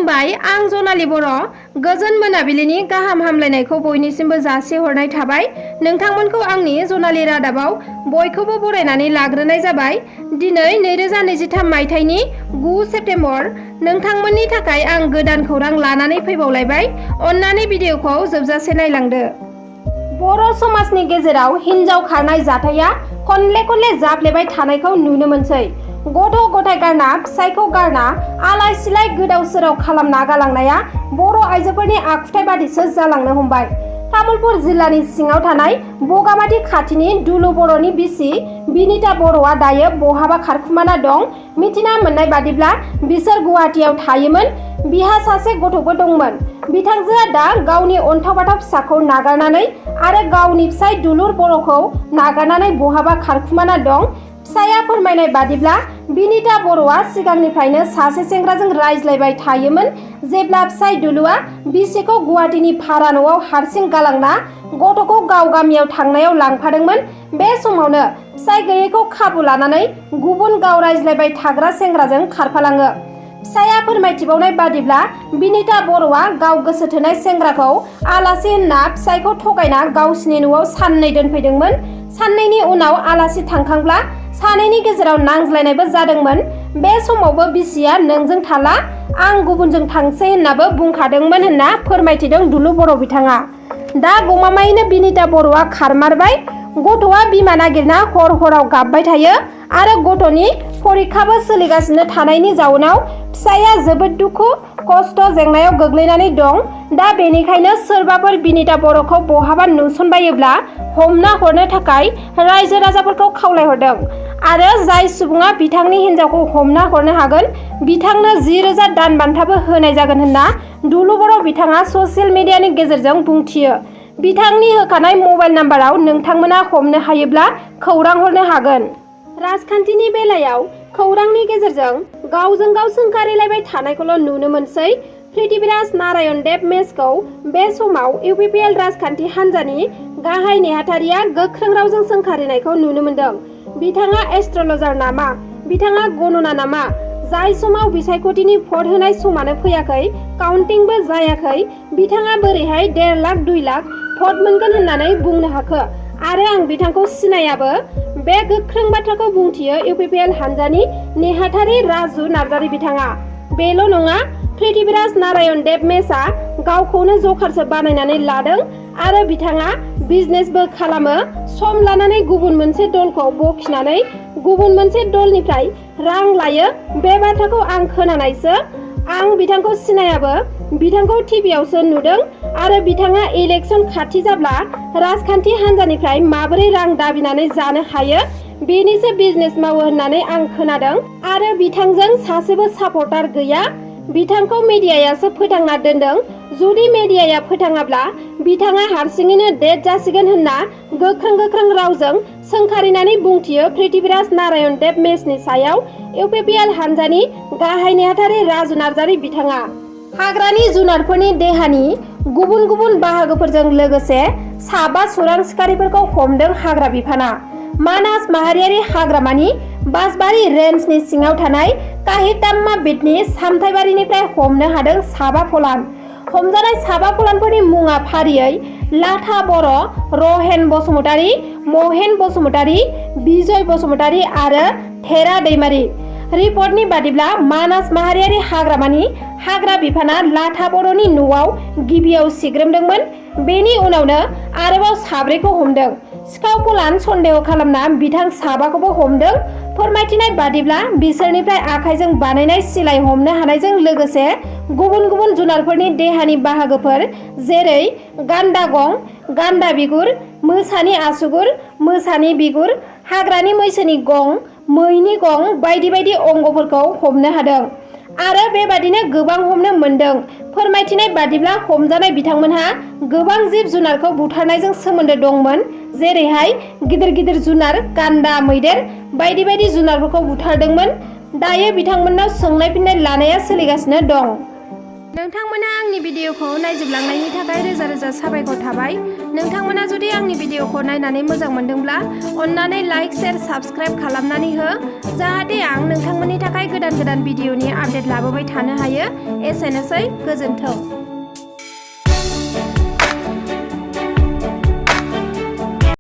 खुलुमबाय आं जनालि बर' गोजोन मोनाबिलिनि गाहाम हामलायनायखौ बयनिसिमबो जासिहरनाय थाबाय। नोंथांमोनखौ आंनि जनालि रादाबाव बयखौबो बरायनानै लाग्रोनाय जाबाय। दिनै 2023 मायथाइनि 9 सेप्तेम्बर नोंथांमोननि थाखाय आं गोदान खौरां लानानै फैबावलायबाय। अन्नानै भिडिअखौ जोबजासे नायलांदो। बर' समाजनि गेजेराव हिन्जाव खारनाय जाथाया खनले जाफ्लेबाय थानायखौ नुनो मोनसै। गथ' गथाय गारना फिसायखौ गारना आलाय सिलाय गोदाव सोराव खालामना गालांनाया बर' आइजोफोरनि आखुथाय बादिसो जालांनो हमबाय। तामुलपुर जिल्लानि सिङाव थानाय बगामाथि खाथिनि दुलु बर'नि बिसि बिनिता बर'आ दायो बहाबा खारखुमाना दं। मिथिना मोननाय बादिब्ला बिसोर गुवाहाटियाव थायोमोन। बिहा सासे गथ'बो दंमोन। बिथांजोआ दा गावनि अन्थाव बाथाव फिसाखौ नागारनानै आरो गावनि फिसाय दुलुर बर'खौ नागारनानै बहाबा खारखुमाना दं। फिसाया फोरमायनाय बादिब्ला बिनिता बर'आ सिगांनिफ्रायनो सासे सेंग्राजों रायज्लायबाय थायोमोन। जेब्ला फिसाय दुलुआ बिसिखौ गुवाहाटिनि भारा न'आव हारसिं गालांना गथ'खौ गाव गामियाव थांनायाव लांफादोंमोन। बे समावनो फिसाय गैयैखौ खाबु लानानै गुबुन गाव रायज्लायबाय थाग्रा सेंग्राजों खारफालाङो। फिसाया फोरमायथिबावनाय बादिब्ला बिनिता बर'आ गाव गोसो थोनाय सेंग्राखौ आलासि होनना फिसायखौ थगायना गावसिनि न'आव साननै दोनफैदोंमोन। साननैनि उनाव आलासि थांखांब्ला सानैनि गेजेराव नांज्लायनायबो जादोंमोन। बे समावबो बिसिया नोंजों थाला आं गुबुनजों थांसै होननाबो बुंखादोंमोन होनना फोरमायथिदों दुलु बर' बिथाङा। दा गमामायैनो बिनिता बर'आ खारमारबाय। गथ'आ बिमा नागिरना हराव गाबबाय थायो आरो गथ'नि फरिखाबो सोलिगासिनो थानायनि जाउनाव फिसाया जोबोद दुखु खस्थ' जेंनायाव गोग्लैनानै दं। दा बेनिखायनो सोरबाफोर बिनिता बर'खौ बहाबा नुसनबायोब्ला हमना हरनो थाखाय रायजो राजाफोरखौ खावलायहरदों आरो जाय सुबुङा बिथांनि हिन्जावखौ हमना हरनो हागोन बिथांनो 10,000 दान बान्थाबो होनाय जागोन होनना दुलु बर' बिथाङा ससियेल मिडियानि गेजेरजों बुंथियो। बिथांनि होखानाय मबाइल नाम्बाराव नोंथांमोना हमनो हायोब्ला खौरां हरनो हागोन। राजखान्थिनि बेलायाव खौरांनि गेजेरजों गावजों गाव सोंखारिलायबाय थानायखौल' नुनो मोनसै। पृथ्वीराज नारायण देब मेसखौ बे समाव इउपिपिएल राजखान्थि हान्जानि गाहाय नेहाथारिया गोख्रों रावजों सोंखारिनायखौ नुनो मोनदों। बिथाङा एस्ट्रलजार नामा? बिथाङा गणना नामा? जाय समाव बिसायख'थिनि भट होनाय समानो फैयाखै, काउन्टिंबो जायाखै, बिथाङा बोरैहाय 1.5 लाख 2 लाख भट मोनगोन होननानै बुंनो हाखो? आरो आं बिथांखौ सिनायाबो। बे गोख्रों बाथ्राखौ बुंथियो इउपिपिएल हान्जानि नेहाथारि राजु नार्जारि बिथाङा। बेल' नङा, पृथ्वीराज नारायण देब मेसआ गावखौनो जखारसो बानायनानै लादों आरो बिथाङा बिजनेसबो खालामो। सम लानानै गुबुन मोनसे दलखौ बखिनानै गुबुन मोनसे दलनिफ्राय रां लायो। बे बाथ्राखौ आं खोनानायसो। आं बिथांखौ सिनायाबो। बिथांखौ टिभियावसो नुदों आरो बिथाङा इलेक्सन खाथि जाब्ला राजखान्थि हान्जानिफ्राय माबोरै रां दाबिनानै जानो हायो बेनिसो बिजनेस मावो होननानै आं खोनादों आरो बिथांजों सासेबो सापर्टार गैया। बिथांखौ मिडियायासो फोथांना दोनदों। जुदि मिडियाया फोथाङाब्ला बिथाङा हारसिङैनो डेड जासिगोन होनना गोख्रों रावजों सोंखारिनानै बुंथियो पृथ्वीराज नारायण देब मेसनि सायाव इउपिपिएल हान्जानि गाहाय नेहाथारि राजु नार्जारि बिथाङा। हाग्रानि जुनारफोरनि देहानि गुबुन बाहागोफोरजों लोगोसे 7 सुरां सिखारिफोरखौ हमदों हाग्रा बिफाना। मानास माहारियारि हाग्रामानि बासबारि रेन्जनि सिङाव थानाय काहिताम्मा बिटनि सामथाइबारिनिफ्राय हमनो हादों 7 फलान। हमजानाय 7 फलानफोरनि मुङा फारियै लाथा बर', रहेन बसुमतारी, महेन बसुमतारी, बिजय बसुमतारी आरो थेरा दैमारी। रिपर्टनि बादिब्ला मानास माहारियारि हाग्रामानि हाग्रा बिफाना लाथा बर'नि न'आव गिबियाव सिग्रोमदोंमोन। बेनि उनावनो आरोबाव 4खौ हमदों। सिखाव फलान सन्देह खालामना बिथां 7खौबो हमदों। फोरमायथिनाय बादिब्ला बिसोरनिफ्राय आखाइजों बानायनाय सिलाइ हमनो हानायजों लोगोसे गुबुन जुनारफोरनि देहानि बाहागोफोर जेरै गान्दा गं, गान्दा बिगुर, मोसानि आसुगुर, मोसानि बिगुर, हाग्रानि मैसोनि गं, मैनि गं बायदि अंगफोरखौ हमनो हादों आरो बेबादिनो गोबां हमनो मोनदों। फोरमायथिनाय बादिब्ला हमजानाय बिथांमोनहा गोबां जिब जुनारखौ बुथारनायजों सोमोन्दो दंमोन। जेरैहाय गिदिर जुनार गान्दा, मैदेर बायदि जुनारफोरखौ बुथारदोंमोन। दायो बिथांमोननाव सोंनाय फिन्नाय लानाया सोलिगासिनो दं। नोंथांमोना आंनि भिडिअखौ नायजोबलांनायनि थाखाय रोजा रोजा साबायखर थाबाय। नोंथांमोना जुदि आंनि भिडिअखौ नायनानै मोजां मोनदोंब्ला अन्नानै लाइक, शेयार, साबस्क्राइब खालामनानै हो जाहाथे आं नोंथांमोननि थाखाय गोदान भिडिअनि आपडेट लाबोबाय थानो हायो। एसेनोसै, गोजोन्थों।